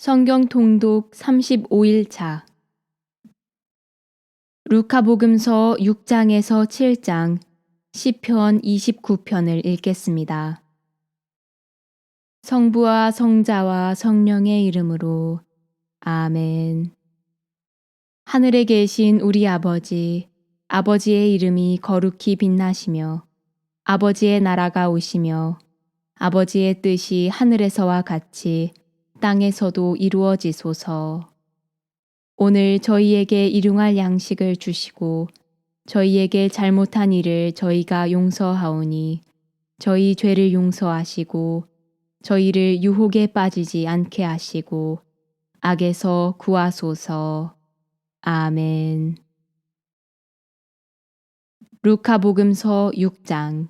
성경 통독 35일차 루카복음서 6장에서 7장 시편 29편을 읽겠습니다. 성부와 성자와 성령의 이름으로 아멘. 하늘에 계신 우리 아버지, 아버지의 이름이 거룩히 빛나시며 아버지의 나라가 오시며 아버지의 뜻이 하늘에서와 같이 땅에서도 이루어지소서. 오늘 저희에게 일용할 양식을 주시고 저희에게 잘못한 일을 저희가 용서하오니 저희 죄를 용서하시고 저희를 유혹에 빠지지 않게 하시고 악에서 구하소서. 아멘. 루카복음서 6장.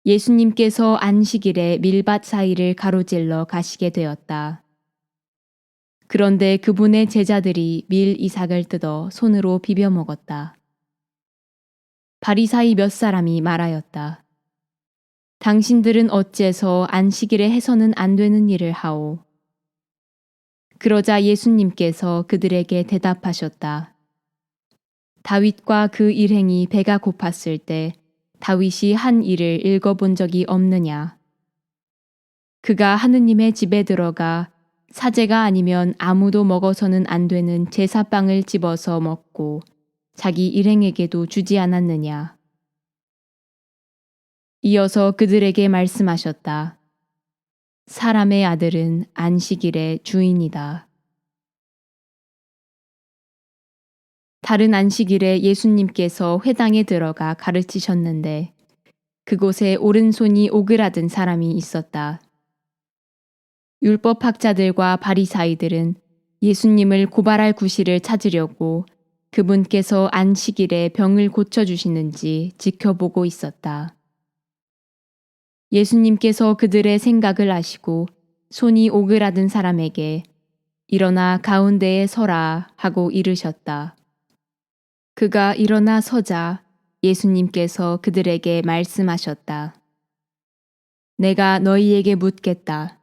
예수님께서 안식일에 밀밭 사이를 가로질러 가시게 되었다. 그런데 그분의 제자들이 밀 이삭을 뜯어 손으로 비벼 먹었다. 바리사이 몇 사람이 말하였다. 당신들은 어째서 안식일에 해서는 안 되는 일을 하오? 그러자 예수님께서 그들에게 대답하셨다. 다윗과 그 일행이 배가 고팠을 때 다윗이 한 일을 읽어본 적이 없느냐? 그가 하느님의 집에 들어가 사제가 아니면 아무도 먹어서는 안 되는 제사빵을 집어서 먹고 자기 일행에게도 주지 않았느냐? 이어서 그들에게 말씀하셨다. 사람의 아들은 안식일의 주인이다. 다른 안식일에 예수님께서 회당에 들어가 가르치셨는데 그곳에 오른손이 오그라든 사람이 있었다. 율법학자들과 바리사이들은 예수님을 고발할 구실을 찾으려고 그분께서 안식일에 병을 고쳐주시는지 지켜보고 있었다. 예수님께서 그들의 생각을 아시고 손이 오그라든 사람에게 일어나 가운데에 서라 하고 이르셨다. 그가 일어나 서자 예수님께서 그들에게 말씀하셨다. 내가 너희에게 묻겠다.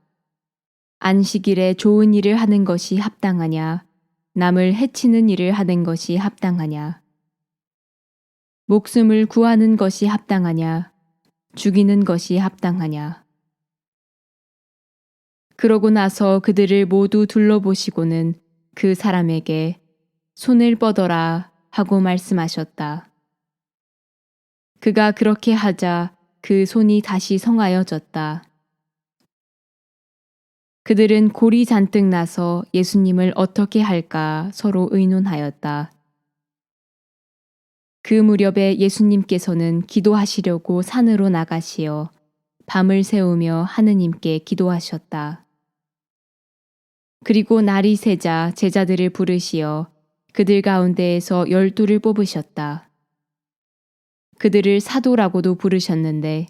안식일에 좋은 일을 하는 것이 합당하냐? 남을 해치는 일을 하는 것이 합당하냐? 목숨을 구하는 것이 합당하냐? 죽이는 것이 합당하냐? 그러고 나서 그들을 모두 둘러보시고는 그 사람에게 손을 뻗어라 하고 말씀하셨다. 그가 그렇게 하자 그 손이 다시 성하여졌다. 그들은 골이 잔뜩 나서 예수님을 어떻게 할까 서로 의논하였다. 그 무렵에 예수님께서는 기도하시려고 산으로 나가시어 밤을 새우며 하느님께 기도하셨다. 그리고 날이 새자 제자들을 부르시어 그들 가운데에서 12를 뽑으셨다. 그들을 사도라고도 부르셨는데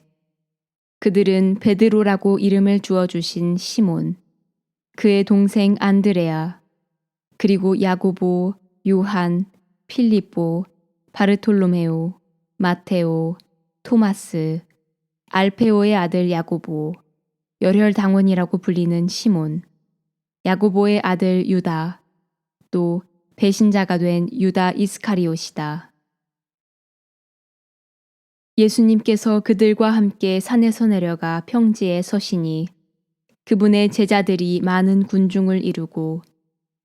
그들은 베드로라고 이름을 주어주신 시몬, 그의 동생 안드레아, 그리고 야고보, 요한, 필립보, 바르톨로메오, 마테오, 토마스, 알페오의 아들 야고보, 열혈당원이라고 불리는 시몬, 야고보의 아들 유다, 또 배신자가 된 유다 이스카리옷이다. 예수님께서 그들과 함께 산에서 내려가 평지에 서시니 그분의 제자들이 많은 군중을 이루고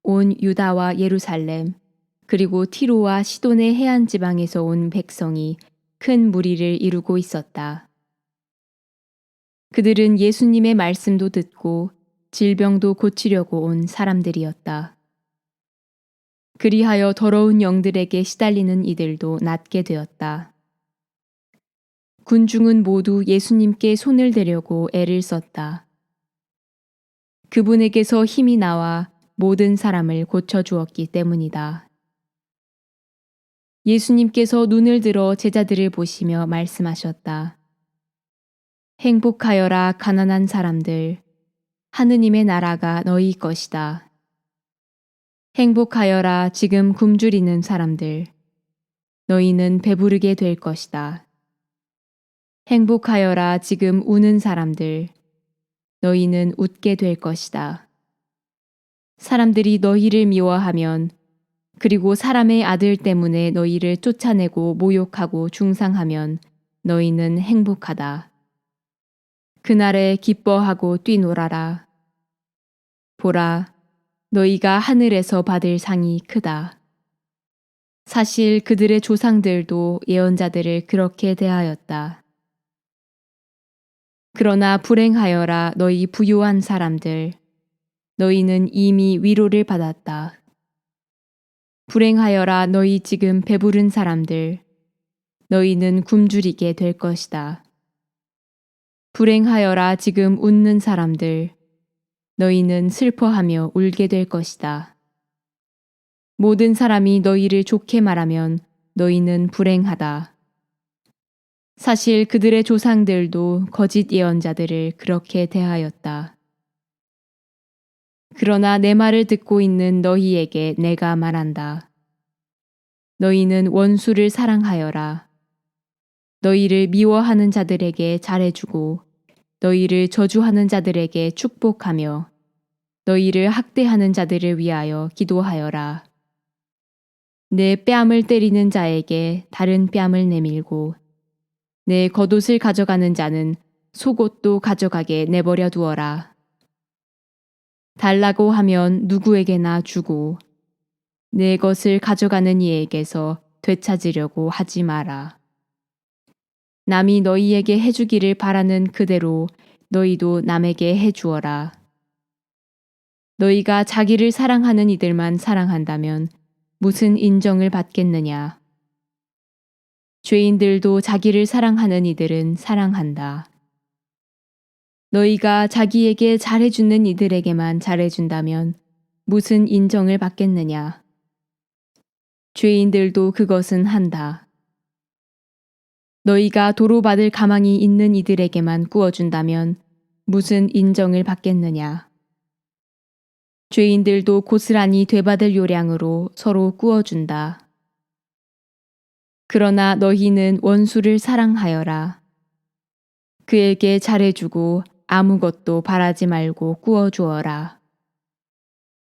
온 유다와 예루살렘 그리고 티로와 시돈의 해안 지방에서 온 백성이 큰 무리를 이루고 있었다. 그들은 예수님의 말씀도 듣고 질병도 고치려고 온 사람들이었다. 그리하여 더러운 영들에게 시달리는 이들도 낫게 되었다. 군중은 모두 예수님께 손을 대려고 애를 썼다. 그분에게서 힘이 나와 모든 사람을 고쳐주었기 때문이다. 예수님께서 눈을 들어 제자들을 보시며 말씀하셨다. 행복하여라 가난한 사람들, 하느님의 나라가 너희 것이다. 행복하여라 지금 굶주리는 사람들, 너희는 배부르게 될 것이다. 행복하여라 지금 우는 사람들, 너희는 웃게 될 것이다. 사람들이 너희를 미워하면 그리고 사람의 아들 때문에 너희를 쫓아내고 모욕하고 중상하면 너희는 행복하다. 그날에 기뻐하고 뛰놀아라. 보라, 너희가 하늘에서 받을 상이 크다. 사실 그들의 조상들도 예언자들을 그렇게 대하였다. 그러나 불행하여라 너희 부요한 사람들, 너희는 이미 위로를 받았다. 불행하여라 너희 지금 배부른 사람들, 너희는 굶주리게 될 것이다. 불행하여라 지금 웃는 사람들, 너희는 슬퍼하며 울게 될 것이다. 모든 사람이 너희를 좋게 말하면 너희는 불행하다. 사실 그들의 조상들도 거짓 예언자들을 그렇게 대하였다. 그러나 내 말을 듣고 있는 너희에게 내가 말한다. 너희는 원수를 사랑하여라. 너희를 미워하는 자들에게 잘해주고 너희를 저주하는 자들에게 축복하며 너희를 학대하는 자들을 위하여 기도하여라. 내 뺨을 때리는 자에게 다른 뺨을 내밀고 내 겉옷을 가져가는 자는 속옷도 가져가게 내버려 두어라. 달라고 하면 누구에게나 주고 내 것을 가져가는 이에게서 되찾으려고 하지 마라. 남이 너희에게 해주기를 바라는 그대로 너희도 남에게 해주어라. 너희가 자기를 사랑하는 이들만 사랑한다면 무슨 인정을 받겠느냐? 죄인들도 자기를 사랑하는 이들은 사랑한다. 너희가 자기에게 잘해주는 이들에게만 잘해준다면 무슨 인정을 받겠느냐? 죄인들도 그것은 한다. 너희가 도로받을 가망이 있는 이들에게만 구워준다면 무슨 인정을 받겠느냐? 죄인들도 고스란히 되받을 요량으로 서로 구워준다. 그러나 너희는 원수를 사랑하여라. 그에게 잘해주고 아무것도 바라지 말고 구워주어라.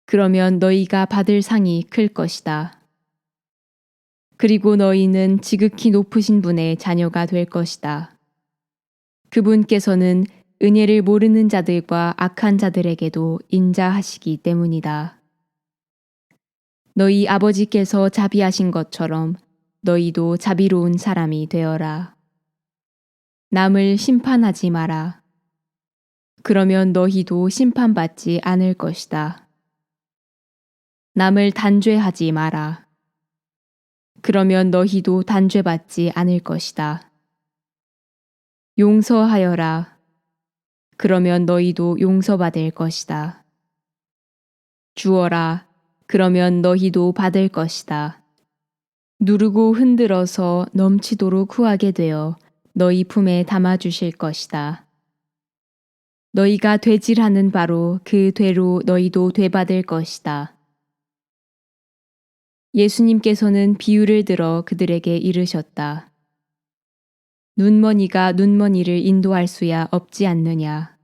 그러면 너희가 받을 상이 클 것이다. 그리고 너희는 지극히 높으신 분의 자녀가 될 것이다. 그분께서는 은혜를 모르는 자들과 악한 자들에게도 인자하시기 때문이다. 너희 아버지께서 자비하신 것처럼 너희도 자비로운 사람이 되어라. 남을 심판하지 마라. 그러면 너희도 심판받지 않을 것이다. 남을 단죄하지 마라. 그러면 너희도 단죄받지 않을 것이다. 용서하여라. 그러면 너희도 용서받을 것이다. 주어라. 그러면 너희도 받을 것이다. 누르고 흔들어서 넘치도록 후하게 되어 너희 품에 담아주실 것이다. 너희가 되질하는 바로 그 되로 너희도 되받을 것이다. 예수님께서는 비유를 들어 그들에게 이르셨다. 눈머니가 눈머니를 인도할 수야 없지 않느냐.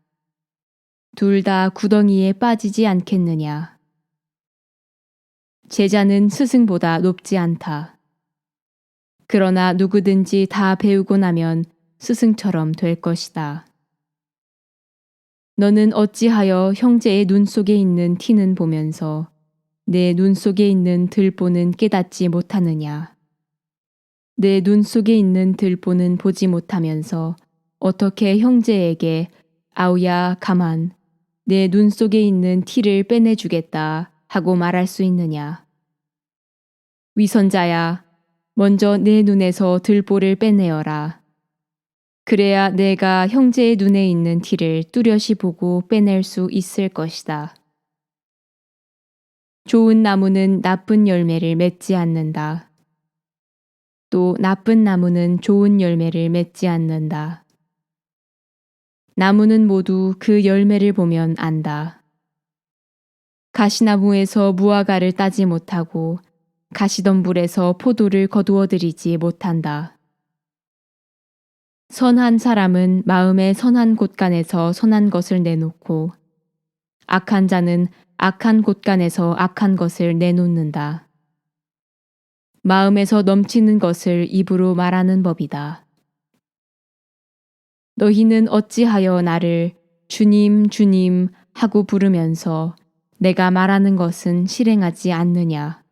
둘 다 구덩이에 빠지지 않겠느냐. 제자는 스승보다 높지 않다. 그러나 누구든지 다 배우고 나면 스승처럼 될 것이다. 너는 어찌하여 형제의 눈 속에 있는 티는 보면서 내 눈 속에 있는 들보는 깨닫지 못하느냐. 내 눈 속에 있는 들보는 보지 못하면서 어떻게 형제에게 아우야 가만 내 눈 속에 있는 티를 빼내주겠다 하고 말할 수 있느냐. 위선자야, 먼저 내 눈에서 들보를 빼내어라. 그래야 내가 형제의 눈에 있는 티를 뚜렷이 보고 빼낼 수 있을 것이다. 좋은 나무는 나쁜 열매를 맺지 않는다. 또 나쁜 나무는 좋은 열매를 맺지 않는다. 나무는 모두 그 열매를 보면 안다. 가시나무에서 무화과를 따지 못하고 가시덤불에서 포도를 거두어들이지 못한다. 선한 사람은 마음의 선한 곳간에서 선한 것을 내놓고 악한 자는 악한 곳간에서 악한 것을 내놓는다. 마음에서 넘치는 것을 입으로 말하는 법이다. 너희는 어찌하여 나를 주님, 주님 하고 부르면서 내가 말하는 것은 실행하지 않느냐.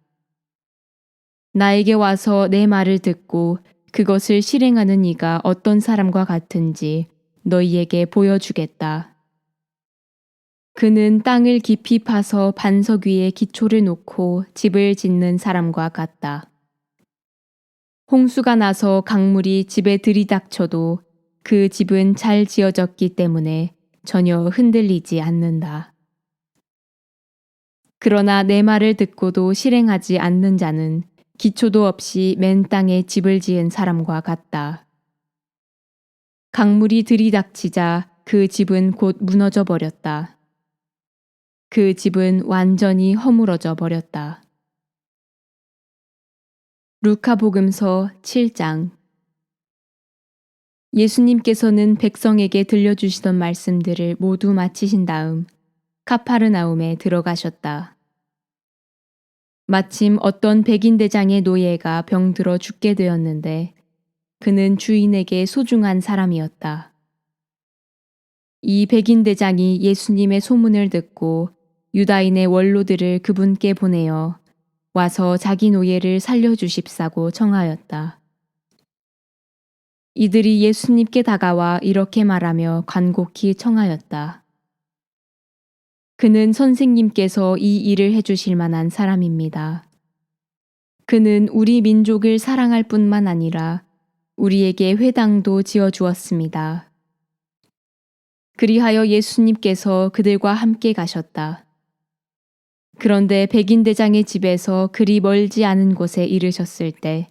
나에게 와서 내 말을 듣고 그것을 실행하는 이가 어떤 사람과 같은지 너희에게 보여주겠다. 그는 땅을 깊이 파서 반석 위에 기초를 놓고 집을 짓는 사람과 같다. 홍수가 나서 강물이 집에 들이닥쳐도 그 집은 잘 지어졌기 때문에 전혀 흔들리지 않는다. 그러나 내 말을 듣고도 실행하지 않는 자는 기초도 없이 맨 땅에 집을 지은 사람과 같다. 강물이 들이닥치자 그 집은 곧 무너져 버렸다. 그 집은 완전히 허물어져 버렸다. 루카복음서 7장. 예수님께서는 백성에게 들려주시던 말씀들을 모두 마치신 다음 카파르나움에 들어가셨다. 마침 어떤 백인 대장의 노예가 병들어 죽게 되었는데 그는 주인에게 소중한 사람이었다. 이 백인 대장이 예수님의 소문을 듣고 유다인의 원로들을 그분께 보내어 와서 자기 노예를 살려주십사고 청하였다. 이들이 예수님께 다가와 이렇게 말하며 간곡히 청하였다. 그는 선생님께서 이 일을 해주실 만한 사람입니다. 그는 우리 민족을 사랑할 뿐만 아니라 우리에게 회당도 지어주었습니다. 그리하여 예수님께서 그들과 함께 가셨다. 그런데 백인 대장의 집에서 그리 멀지 않은 곳에 이르셨을 때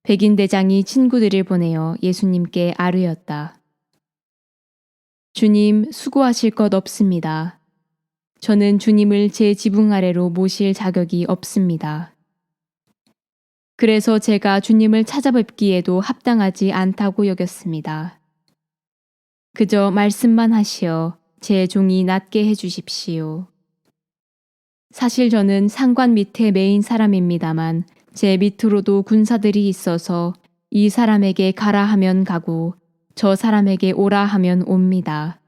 백인 대장이 친구들을 보내어 예수님께 아뢰었다. 주님, 수고하실 것 없습니다. 저는 주님을 제 지붕 아래로 모실 자격이 없습니다. 그래서 제가 주님을 찾아뵙기에도 합당하지 않다고 여겼습니다. 그저 말씀만 하시어 제 종이 낫게 해주십시오. 사실 저는 상관 밑에 매인 사람입니다만 제 밑으로도 군사들이 있어서 이 사람에게 가라 하면 가고 저 사람에게 오라 하면 옵니다.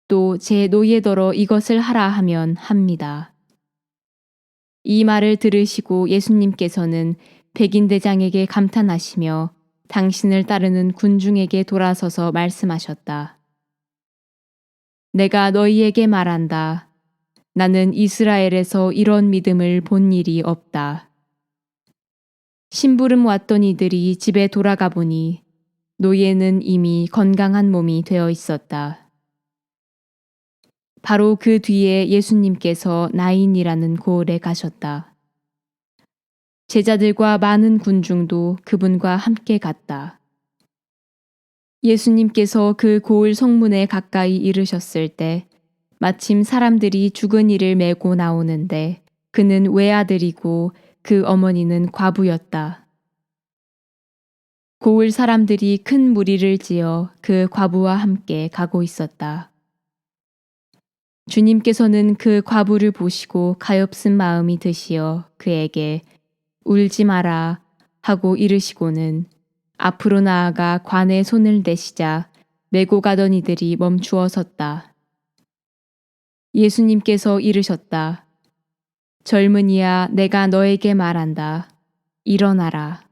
또 제 노예더러 이것을 하라 하면 합니다. 이 말을 들으시고 예수님께서는 백인 대장에게 감탄하시며 당신을 따르는 군중에게 돌아서서 말씀하셨다. 내가 너희에게 말한다. 나는 이스라엘에서 이런 믿음을 본 일이 없다. 심부름 왔던 이들이 집에 돌아가 보니 노예는 이미 건강한 몸이 되어 있었다. 바로 그 뒤에 예수님께서 나인이라는 고을에 가셨다. 제자들과 많은 군중도 그분과 함께 갔다. 예수님께서 그 고을 성문에 가까이 이르셨을 때 마침 사람들이 죽은 이를 메고 나오는데 그는 외아들이고 그 어머니는 과부였다. 고을 사람들이 큰 무리를 지어 그 과부와 함께 가고 있었다. 주님께서는 그 과부를 보시고 가엾은 마음이 드시어 그에게 울지 마라 하고 이르시고는 앞으로 나아가 관에 손을 대시자 메고 가던 이들이 멈추어 섰다. 예수님께서 이르셨다. 젊은이야, 내가 너에게 말한다. 일어나라.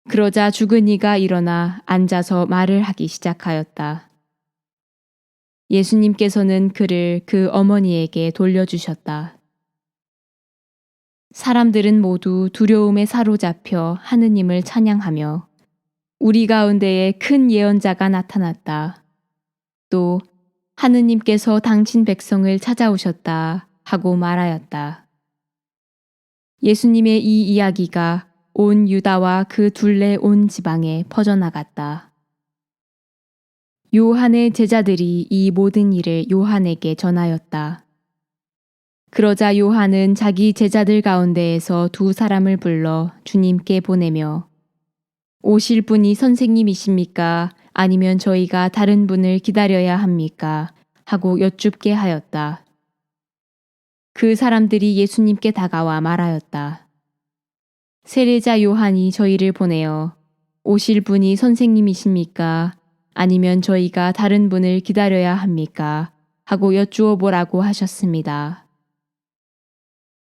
그러자 죽은 이가 일어나 앉아서 말을 하기 시작하였다. 예수님께서는 그를 그 어머니에게 돌려주셨다. 사람들은 모두 두려움에 사로잡혀 하느님을 찬양하며 우리 가운데에 큰 예언자가 나타났다. 또 하느님께서 당신 백성을 찾아오셨다 하고 말하였다. 예수님의 이 이야기가 온 유다와 그 둘레 온 지방에 퍼져나갔다. 요한의 제자들이 이 모든 일을 요한에게 전하였다. 그러자 요한은 자기 제자들 가운데에서 두 사람을 불러 주님께 보내며 오실 분이 선생님이십니까? 아니면 저희가 다른 분을 기다려야 합니까? 하고 여쭙게 하였다. 그 사람들이 예수님께 다가와 말하였다. 세례자 요한이 저희를 보내어 오실 분이 선생님이십니까? 아니면 저희가 다른 분을 기다려야 합니까? 하고 여쭈어 보라고 하셨습니다.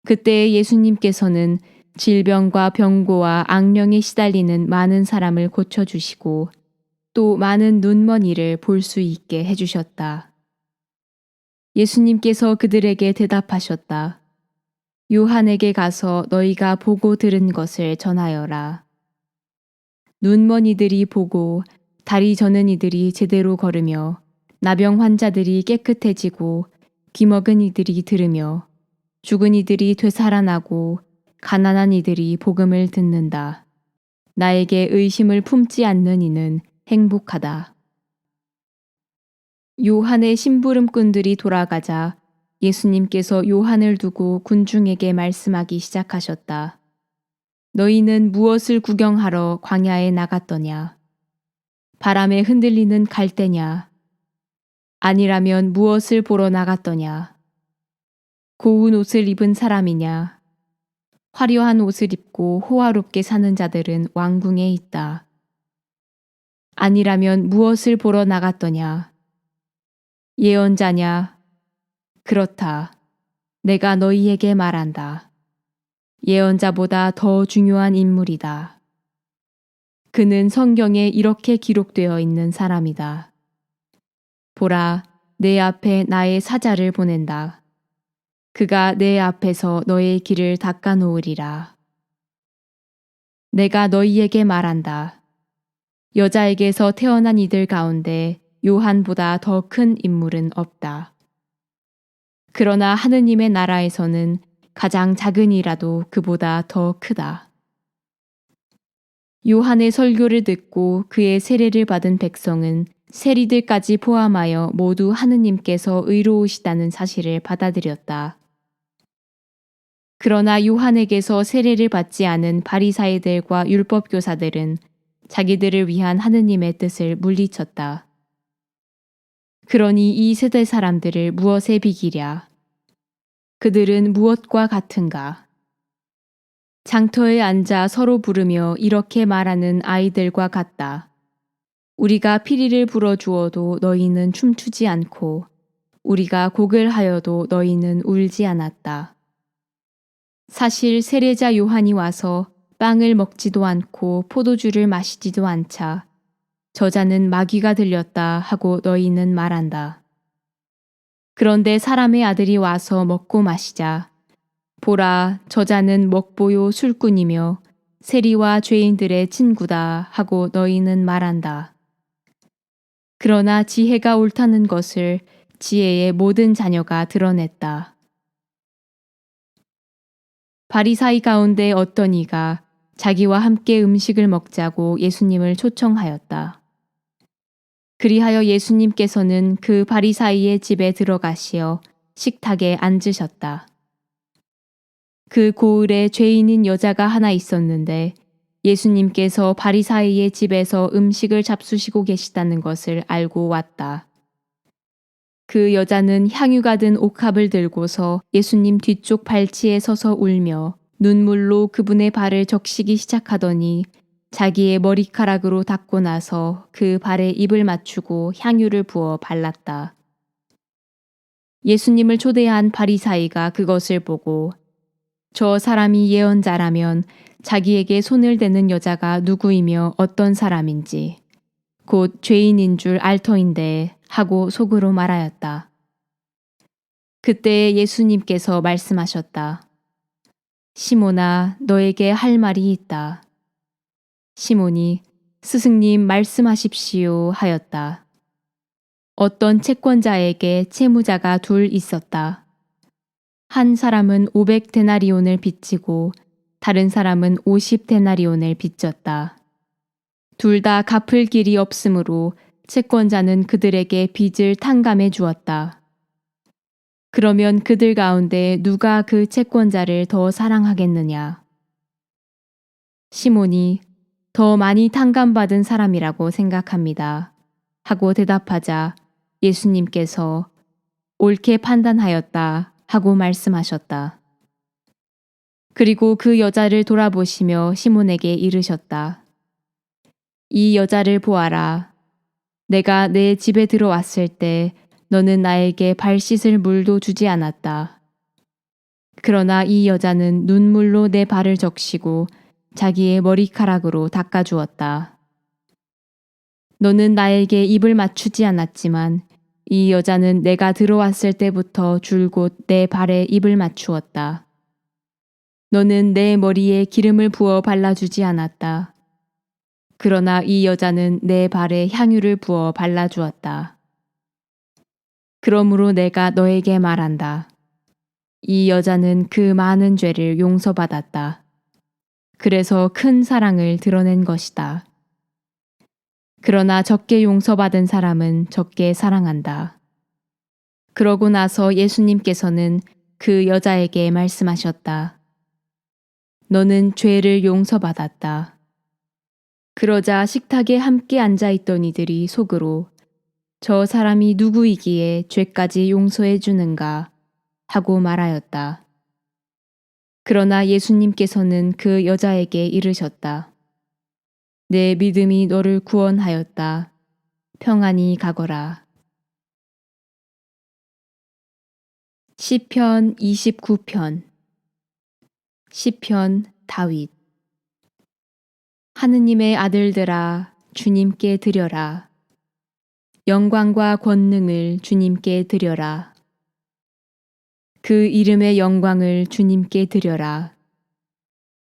그때 예수님께서는 질병과 병고와 악령에 시달리는 많은 사람을 고쳐주시고 또 많은 눈먼 이를 볼 수 있게 해주셨다. 예수님께서 그들에게 대답하셨다. 요한에게 가서 너희가 보고 들은 것을 전하여라. 눈먼 이들이 보고 다리 저는 이들이 제대로 걸으며 나병 환자들이 깨끗해지고 귀먹은 이들이 들으며 죽은 이들이 되살아나고 가난한 이들이 복음을 듣는다. 나에게 의심을 품지 않는 이는 행복하다. 요한의 심부름꾼들이 돌아가자 예수님께서 요한을 두고 군중에게 말씀하기 시작하셨다. 너희는 무엇을 구경하러 광야에 나갔더냐? 바람에 흔들리는 갈대냐? 아니라면 무엇을 보러 나갔더냐? 고운 옷을 입은 사람이냐? 화려한 옷을 입고 호화롭게 사는 자들은 왕궁에 있다. 아니라면 무엇을 보러 나갔더냐? 예언자냐? 그렇다. 내가 너희에게 말한다. 예언자보다 더 중요한 인물이다. 그는 성경에 이렇게 기록되어 있는 사람이다. 보라, 내 앞에 나의 사자를 보낸다. 그가 내 앞에서 너의 길을 닦아 놓으리라. 내가 너희에게 말한다. 여자에게서 태어난 이들 가운데 요한보다 더 큰 인물은 없다. 그러나 하느님의 나라에서는 가장 작은 이라도 그보다 더 크다. 요한의 설교를 듣고 그의 세례를 받은 백성은 세리들까지 포함하여 모두 하느님께서 의로우시다는 사실을 받아들였다. 그러나 요한에게서 세례를 받지 않은 바리사이들과 율법교사들은 자기들을 위한 하느님의 뜻을 물리쳤다. 그러니 이 세대 사람들을 무엇에 비기랴? 그들은 무엇과 같은가? 장터에 앉아 서로 부르며 이렇게 말하는 아이들과 같다. 우리가 피리를 불어주어도 너희는 춤추지 않고 우리가 곡을 하여도 너희는 울지 않았다. 사실 세례자 요한이 와서 빵을 먹지도 않고 포도주를 마시지도 않자 저자는 마귀가 들렸다 하고 너희는 말한다. 그런데 사람의 아들이 와서 먹고 마시자 보라 저자는 먹보요 술꾼이며 세리와 죄인들의 친구다 하고 너희는 말한다. 그러나 지혜가 옳다는 것을 지혜의 모든 자녀가 드러냈다. 바리사이 가운데 어떤 이가 자기와 함께 음식을 먹자고 예수님을 초청하였다. 그리하여 예수님께서는 그 바리사이의 집에 들어가시어 식탁에 앉으셨다. 그 고을에 죄인인 여자가 하나 있었는데 예수님께서 바리사이의 집에서 음식을 잡수시고 계시다는 것을 알고 왔다. 그 여자는 향유가 든 옥합을 들고서 예수님 뒤쪽 발치에 서서 울며 눈물로 그분의 발을 적시기 시작하더니 자기의 머리카락으로 닦고 나서 그 발에 입을 맞추고 향유를 부어 발랐다. 예수님을 초대한 바리사이가 그것을 보고 저 사람이 예언자라면 자기에게 손을 대는 여자가 누구이며 어떤 사람인지 곧 죄인인 줄 알 터인데 하고 속으로 말하였다. 그때 예수님께서 말씀하셨다. 시몬아, 너에게 할 말이 있다. 시몬이 스승님 말씀하십시오 하였다. 어떤 채권자에게 채무자가 둘 있었다. 한 사람은 500데나리온을 빚지고 다른 사람은 50데나리온을 빚졌다. 둘 다 갚을 길이 없으므로 채권자는 그들에게 빚을 탕감해 주었다. 그러면 그들 가운데 누가 그 채권자를 더 사랑하겠느냐? 시몬이 더 많이 탕감받은 사람이라고 생각합니다. 하고 대답하자 예수님께서 옳게 판단하였다 하고 말씀하셨다. 그리고 그 여자를 돌아보시며 시몬에게 이르셨다. 이 여자를 보아라. 내가 내 집에 들어왔을 때 너는 나에게 발 씻을 물도 주지 않았다. 그러나 이 여자는 눈물로 내 발을 적시고 자기의 머리카락으로 닦아주었다. 너는 나에게 입을 맞추지 않았지만 이 여자는 내가 들어왔을 때부터 줄곧 내 발에 입을 맞추었다. 너는 내 머리에 기름을 부어 발라주지 않았다. 그러나 이 여자는 내 발에 향유를 부어 발라주었다. 그러므로 내가 너에게 말한다. 이 여자는 그 많은 죄를 용서받았다. 그래서 큰 사랑을 드러낸 것이다. 그러나 적게 용서받은 사람은 적게 사랑한다. 그러고 나서 예수님께서는 그 여자에게 말씀하셨다. 너는 죄를 용서받았다. 그러자 식탁에 함께 앉아있던 이들이 속으로 저 사람이 누구이기에 죄까지 용서해 주는가 하고 말하였다. 그러나 예수님께서는 그 여자에게 이르셨다. 내 믿음이 너를 구원하였다. 평안히 가거라. 시편 29편. 시편 다윗. 하느님의 아들들아 주님께 드려라. 영광과 권능을 주님께 드려라. 그 이름의 영광을 주님께 드려라.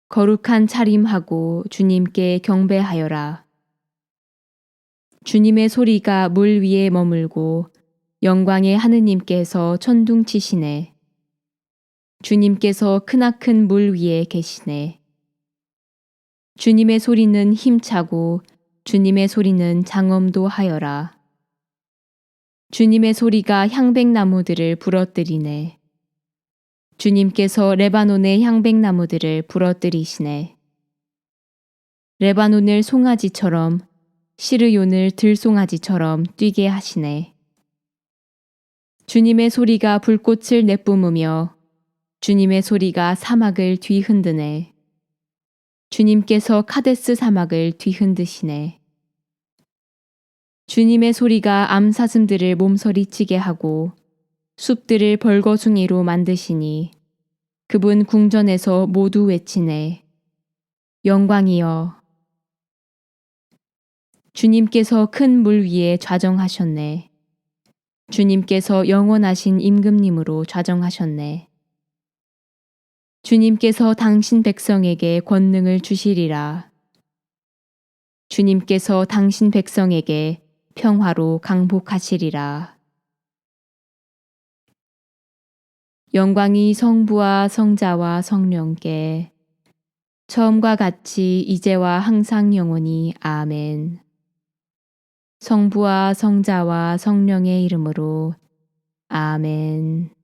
거룩한 차림하고 주님께 경배하여라. 주님의 소리가 물 위에 머물고 영광의 하느님께서 천둥치시네. 주님께서 크나큰 물 위에 계시네. 주님의 소리는 힘차고 주님의 소리는 장엄도 하여라. 주님의 소리가 향백나무들을 부러뜨리네. 주님께서 레바논의 향백나무들을 부러뜨리시네. 레바논을 송아지처럼 시르온을 들송아지처럼 뛰게 하시네. 주님의 소리가 불꽃을 내뿜으며 주님의 소리가 사막을 뒤흔드네. 주님께서 카데스 사막을 뒤흔드시네. 주님의 소리가 암사슴들을 몸서리치게 하고 숲들을 벌거숭이로 만드시니 그분 궁전에서 모두 외치네. 영광이여. 주님께서 큰 물 위에 좌정하셨네. 주님께서 영원하신 임금님으로 좌정하셨네. 주님께서 당신 백성에게 권능을 주시리라. 주님께서 당신 백성에게 평화로 강복하시리라. 영광이 성부와 성자와 성령께 처음과 같이 이제와 항상 영원히 아멘. 성부와 성자와 성령의 이름으로 아멘.